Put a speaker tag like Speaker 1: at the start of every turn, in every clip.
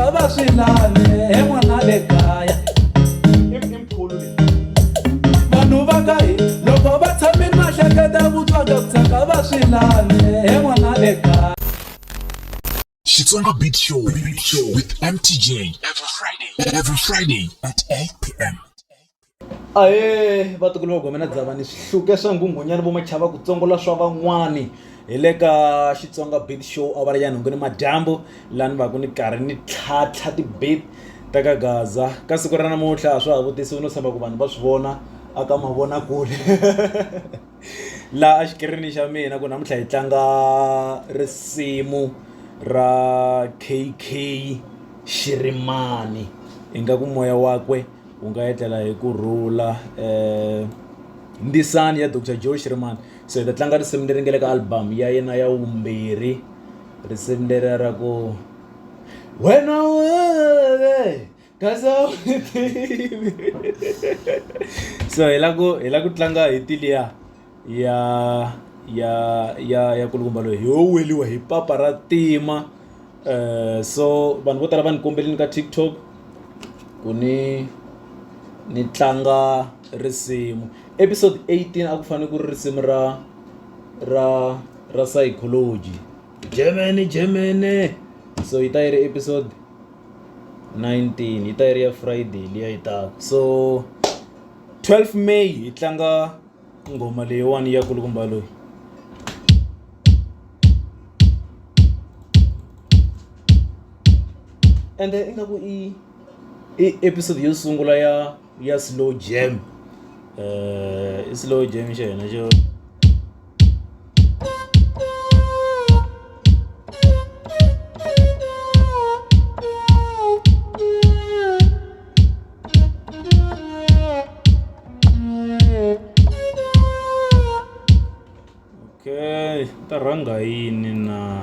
Speaker 1: tsaka va swilale he n'wana le kaya imkhulu leyi vanhu va ka hi loko va tshame mahleketa vutswaka ku tsaka va swilale he n'wana le kaya.
Speaker 2: Xitsonga Beat Show with MTJ every Friday at 8 p.m.
Speaker 1: Aye vatukulu va gomena dzavani swihluke swa nghunghunyana vo machava ku tsongola swa van'wani hi le ka Xitsonga Beat Show awara ya nhungu ni madyambu laha ni va ku ni karhi ni tlhatlha ti-beat ta ka Gaza ka siku ra namuntlha a swa ha vutisiwi no tshemba ku vanhu va swi vona aka mavonakule laha a xikirini xa mina ku namuntlha hi tlanga risimu ra KK Shirimani ingaku moya wakwe wu nga etlela hi kurhula Ndisani ya Dr. Joe Shirimani. So hi ta tlanga risimu leri nga le ka album ya yena ya vumbirhi risimu leri ra ku wena wewe kaza Tivi. So hi la ku tlanga hi tiliya ya kulukumba loyi yo weliwa hi papa ra tima. So vanhu vo tala va ni kombelini ka TikTok ku ni tlanga risimu episode 18 a ku fanele ku ri risimu ra psychology Germany. So yi ta yi ri episode 19 yi ta yi ri ya Friday liya yi taka. So 12 May hi tlanga ngoma leyiwani ya kulukumba loyi. And ingaku i episode yo sungula ya slow jam. Slow jam xa hina xo okay ta rhanga yini na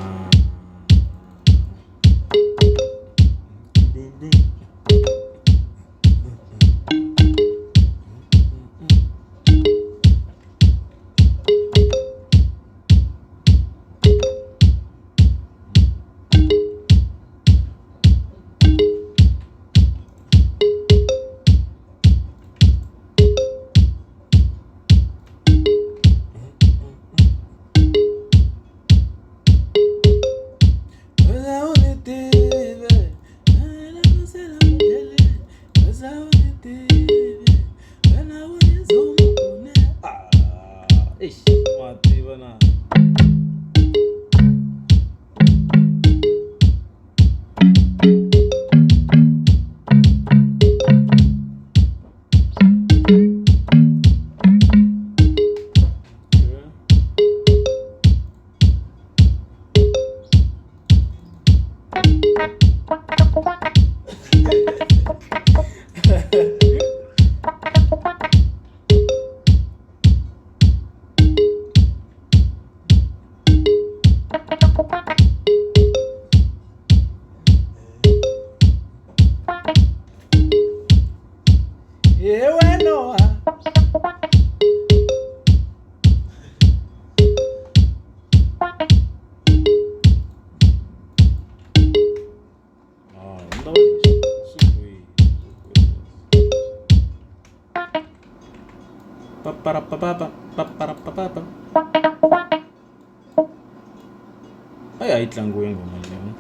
Speaker 1: ay tlangiwe ngoma leyi.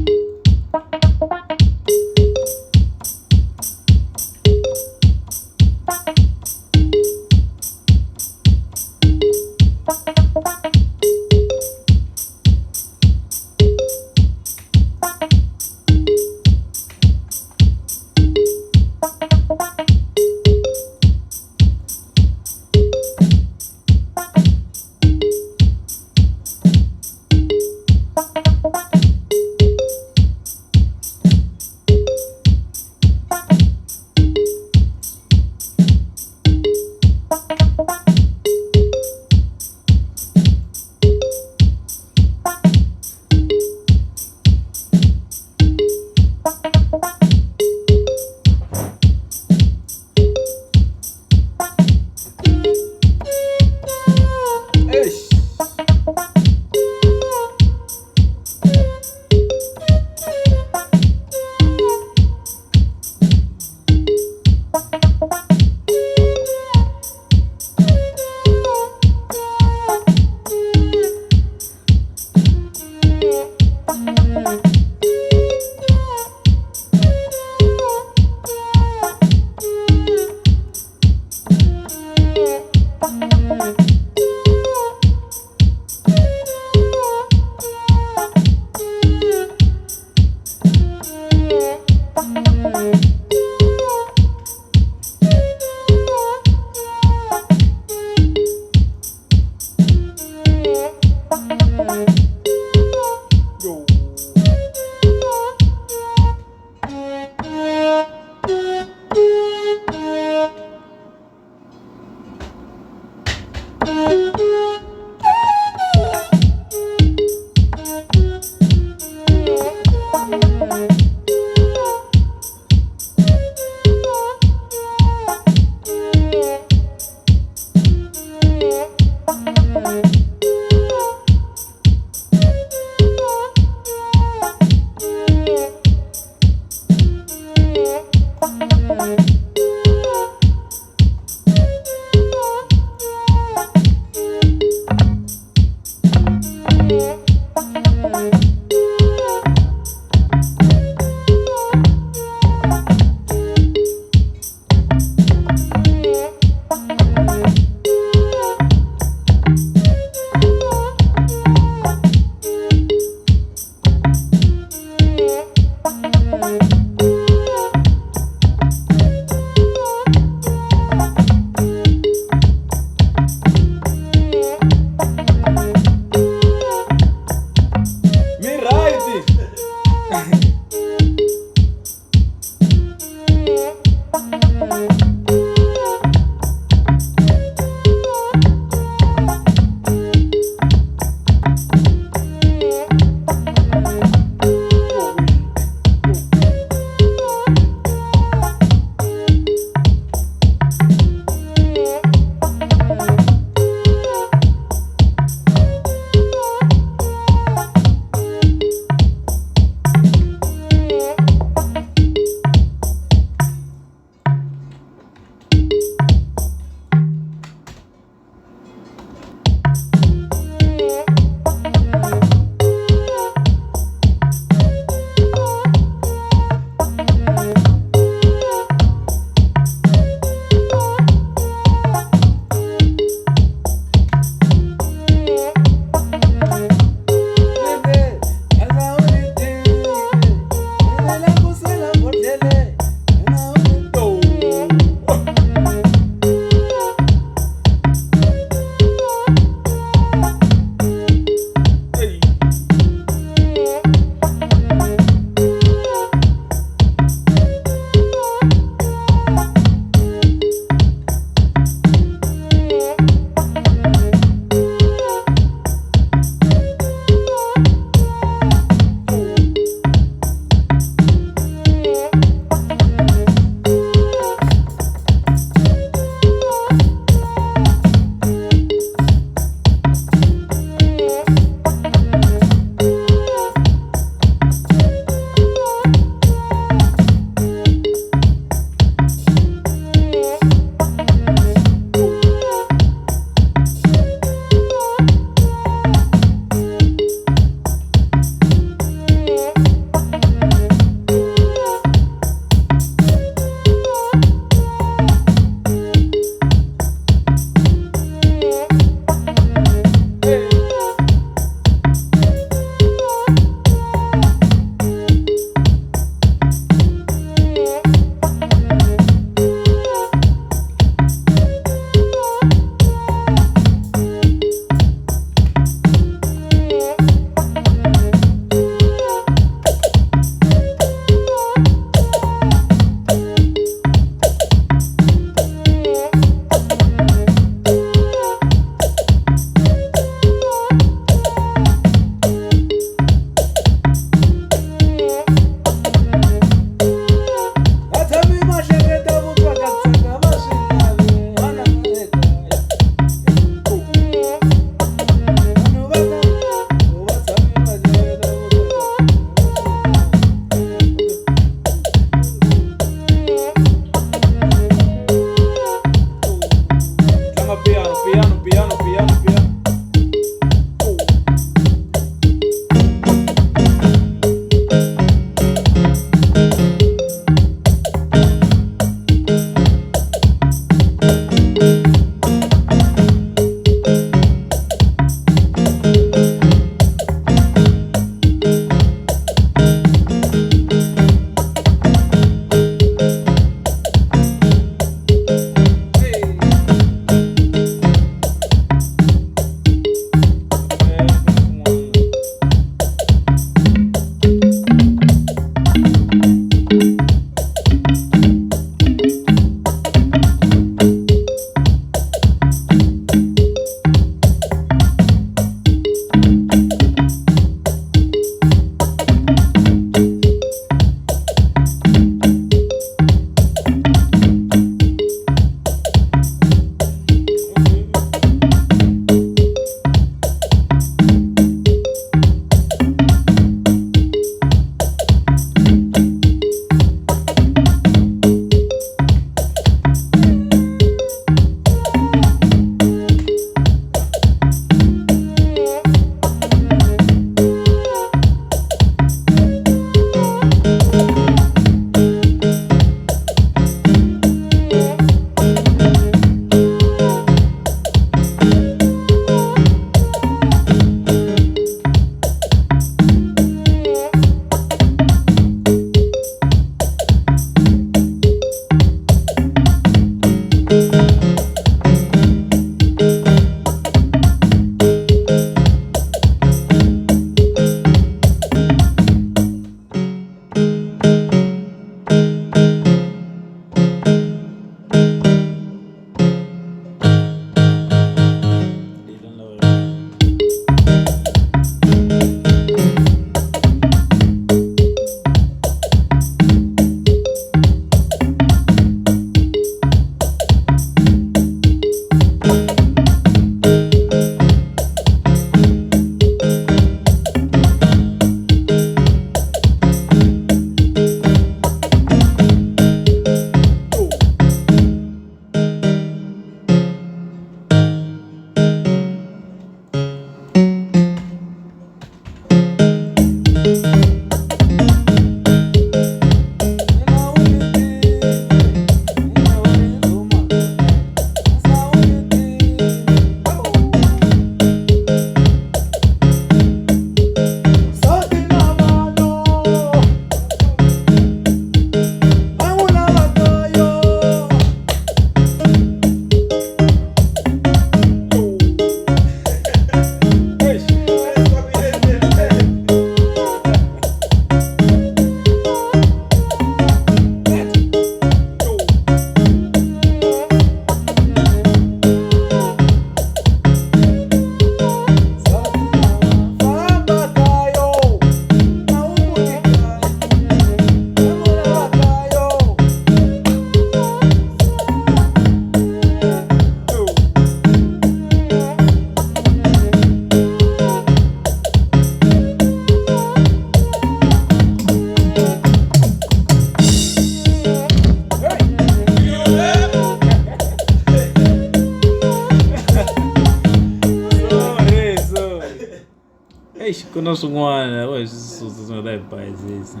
Speaker 1: ku na swin'wana wa hi swisusa swi nga ta hi bayizisa.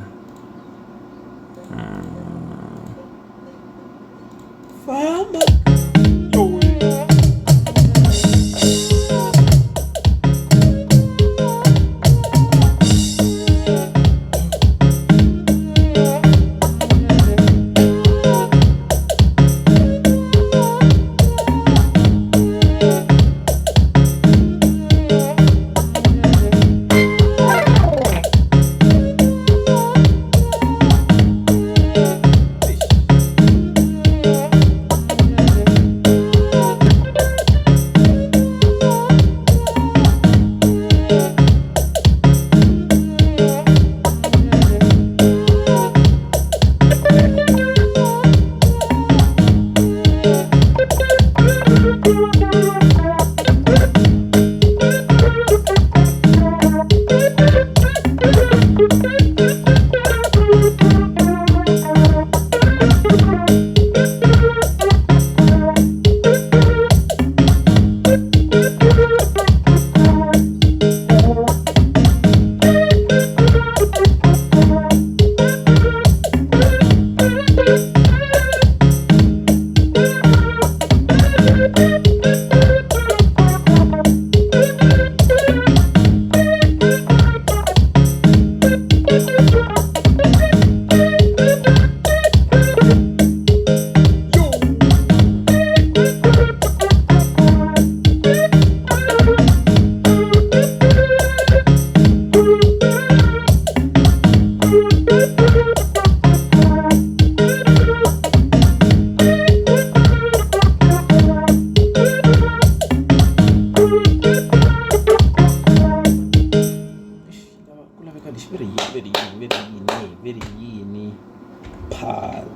Speaker 1: Famba very yini pari,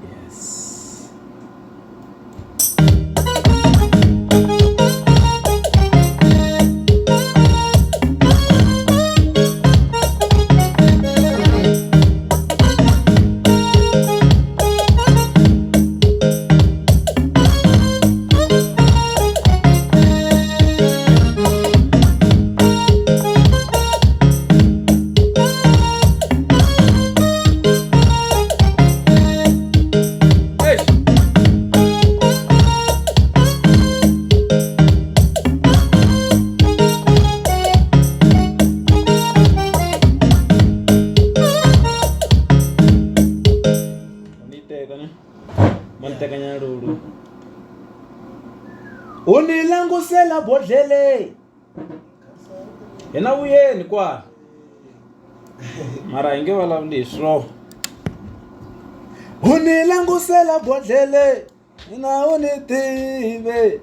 Speaker 1: yes. Unilangusela bodlele yena uyeni kwa mara inge valavuli swo. Unilangusela bodlele yena unitive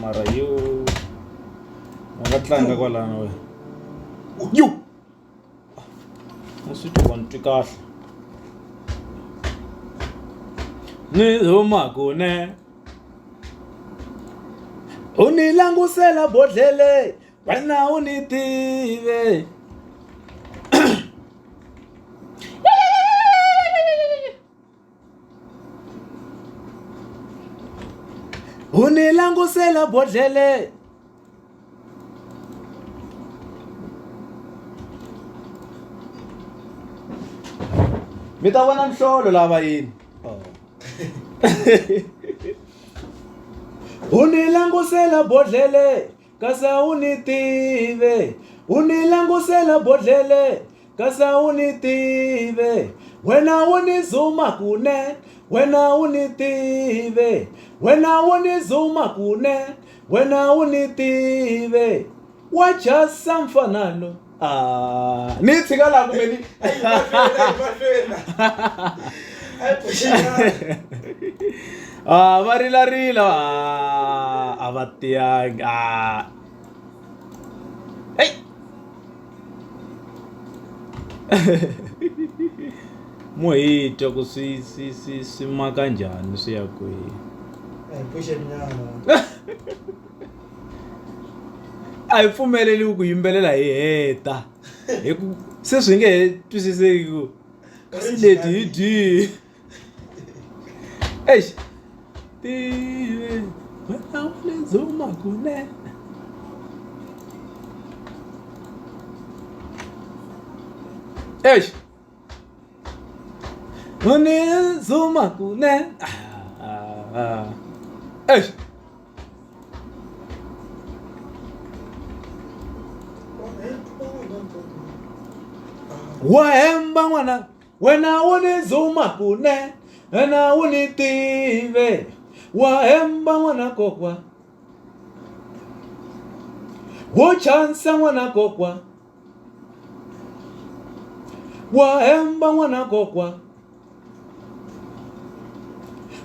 Speaker 1: mara yo nga tlanga kwalano we yo musito wanti kahle ni huma kune. Unilangusela bodlele wena unitive unilangusela bodlele mi ta vona mhlolo lava yini. Unilangusela bodlele kasa unitive, unilangusela bodlele kasa unitive, wena unizuma kune, wena unitive, wena unizuma kune, wena unitive, wajasa mfanalo. Nithi kala kumeni varilariila a va tiyangi hey mo hi twa ku swi maka njhani swi ya kwihi. A hi pfumeleli ku yimbelela hi heta hi ku se swi nge he twisiseki ku kasi leti hi dyi. Tivi wena unizuma kunene. Eish. Unizuma kunene. Eish. Wahemba mwana wena unizuma kunene. Wena unitive. Wahemba mwana kokwa. Wochansa mwana kokwa. Wahemba mwana kokwa.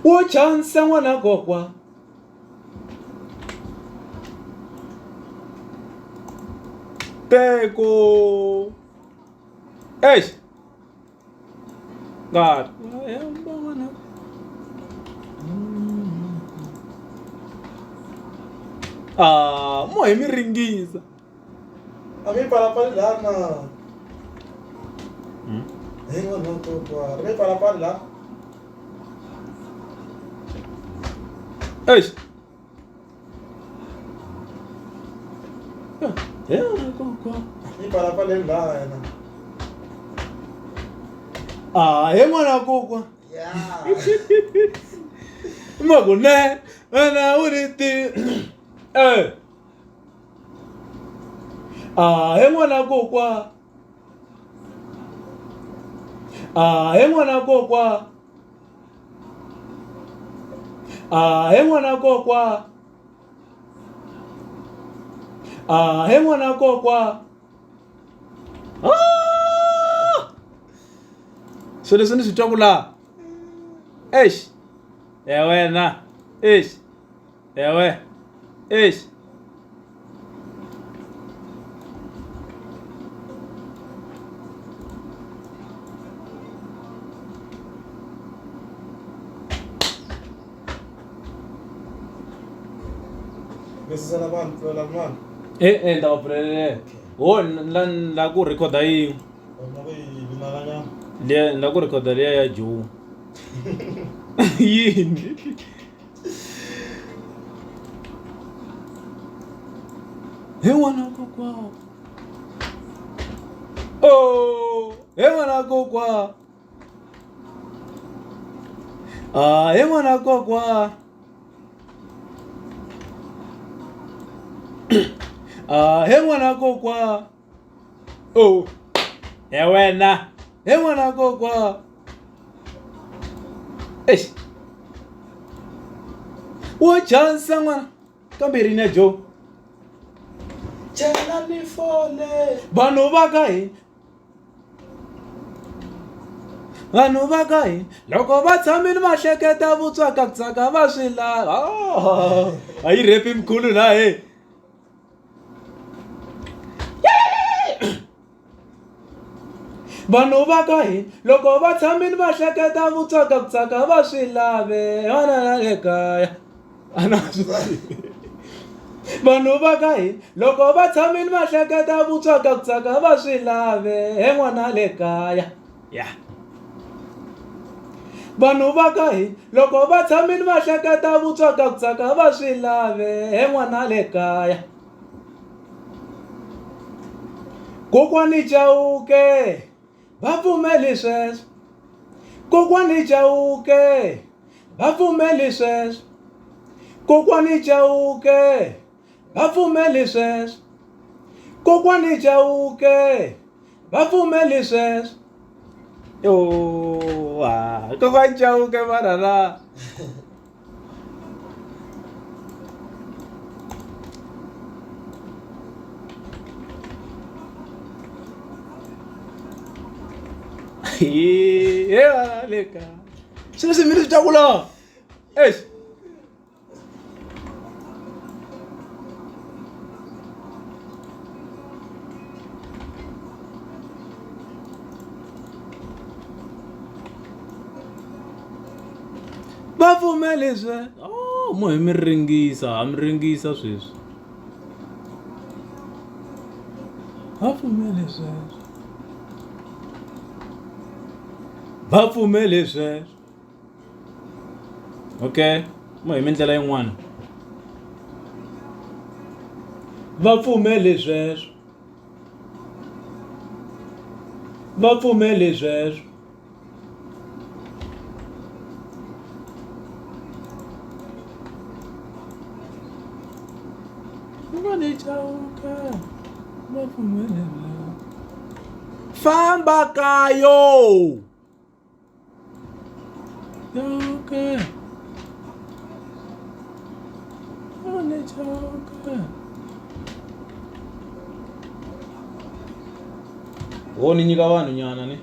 Speaker 1: Wochansa mwana kokwa. Teko. Eish. God. Wahemba mwana. Moya mi ringisa.
Speaker 3: Ami palapal lang na. Ayun, ano to pa. Ami palapal lang.
Speaker 1: Eish. Ko.
Speaker 3: Ami palapal lang na.
Speaker 1: Mwana kokwa.
Speaker 3: Yeah.
Speaker 1: Magune. Wena uniti. Mwana kokwa. Mwana kokwa. Mwana kokwa. Mwana kokwa. So leswi ni swi twaku laha. Eish. Wena. Eish. Ewe. Eish.
Speaker 3: Gusto sa naman, tulad man.
Speaker 1: Nda operere. La ku recorda yi.
Speaker 3: Ako binala niya.
Speaker 1: La ku recorda le ya Joe. Yini? Mwana kokwa. Mwana kokwa. Mwana kokwa. Mwana kokwa. Wena. Mwana kokwa. Eish. Wochansa mwana. Kambiri na Joe.
Speaker 3: Chela ni fole.
Speaker 1: Vanhu va ka hina. Vanhu va ka hina loko va tshamile va hleketa vutswakatsaka va swi lava. A yi repi mkhulu na he. Vanhu va ka hina loko va tshamile va hleketa vutswakatsaka va swi lave. Vana le kaya. Vanhu va ka hina loko va tshamile va hleketa vutswakatsaka va swi lave. N'wana le kaya. Vanhu va ka hina loko va tshamile va hleketa vutswakatsaka va swi lave. N'wana le kaya. Kokwani Chauke va pfumeli sweswo. Kokwani Chauke va pfumeli sweswo. Kokwani Chauke va pfumeli sweswo. Kokwani Chauke va pfumeli sweswo. Kokwani Chauke varara. Leka. Sino si Miris Chakula? Eish. Bapfumeli swe. Mo hi mi ringisa sweswi. Bapfumeli sweswo. Bapfumeli sweswo. Okay, mo hi mi ndlela yin'wana. va pfumeli sweswo va pfumeli sweswo vani chauka va pfumeli sweswo famba kayo chauka vani chauka wo ni nyika vanhu nyana ne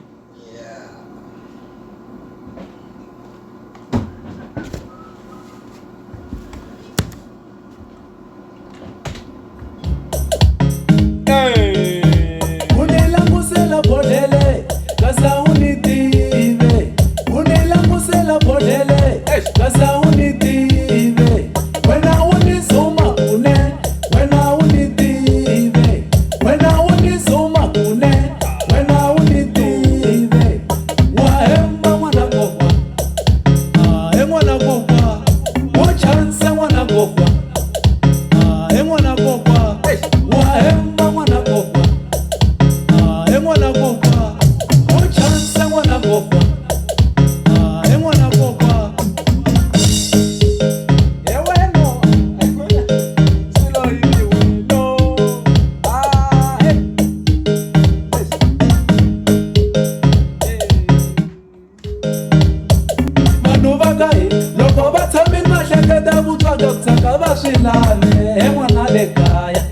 Speaker 4: Unilangusela bodlele kasa unitive unilangusela bodlele kasa unitive wena unizuma kune wena unitive wena unizuma kune wena unitive wahemba mwana gogwa mwana gogwa uchanse mwana gogwa mwana gogwa wahemba mwana gogwa mwana gogwa uchanse mwana gogwa mwana gogwa eweno silo hivi weno vanhu vakahi loko va tshame mahleketa vutwa bya ku tsaka va swi lave mwana le kaya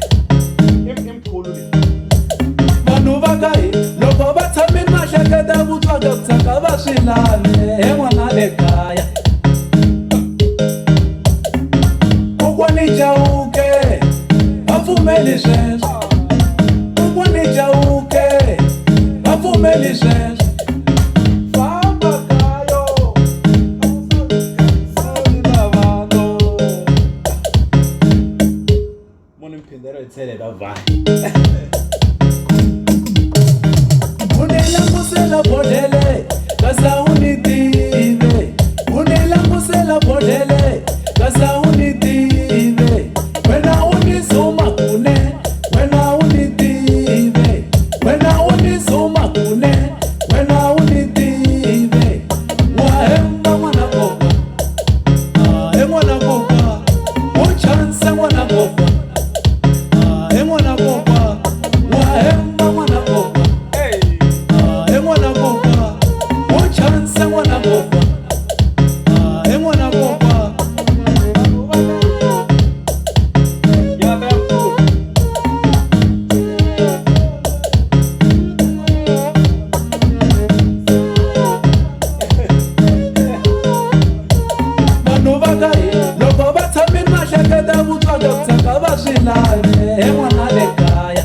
Speaker 4: vanhu vakahi loko va tshame mahleketa vutwa bya ku tsaka va swi lave mwana le kaya kokwani Chauke va pfumeli sweswo kokwani Chauke va pfumeli sweswo famba kayo
Speaker 1: munhu mphindero hi tsheleka vhani
Speaker 4: unilangusela bodlele kasa unitive unilangusela bodlele kasa unitive wena unizuma kune wena unitive wena unizuma kune wena unitive wahemba mwana gogwa mwana gogwa uchanse mwana gogwa mwana gogwa wahemba mwana gogwa mwana gogwa uchanse mwana gogwa mwana gogwa vanhu vakahi loko va tshame mahleketa vutwa bya ku tsaka va swi lave mwana le kaya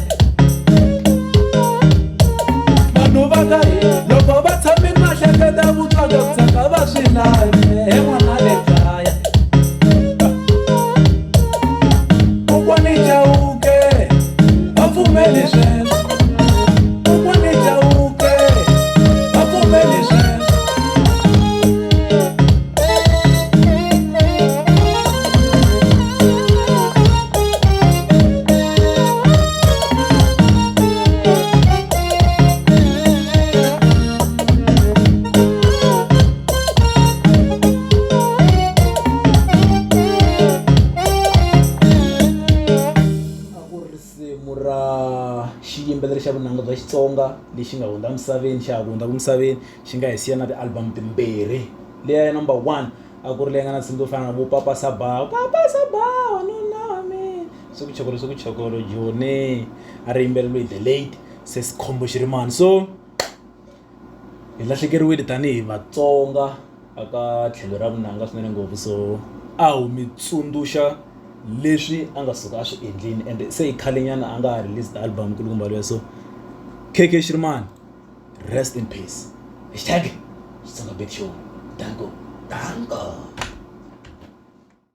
Speaker 4: vanhu vakahi loko va tshame mahleketa vutwa bya ku tsaka va swi lave mwana le kaya kokwani Chauke va pfumeli sweswo kokwani Chauke va pfumeli sweswo
Speaker 1: xiyimbeleri xa vunanga bya Xitsonga lexi nga hundza misaveni xa hundza misaveni xi nga hi siya na ti-album timbirhi leya ya number 1 a ku ri leyi nga na nsimu to fana na vo papa sabawa wanuna wa mina swikuchokolo joni a ri yimbeleriwe hi the late Sesikhombo Shirimani. So hi lahlekeriwile tanihi Vatsonga aka tlhelo ra vunanga swinene ngopfu. So a hu mi tsundzuxa leswi a nga suka a swi endlini and se hi khalenyana a nga ha release the album kulukumba loya. So KK Shirimani, rest in peace. #Xitsonga Big Show. Danko.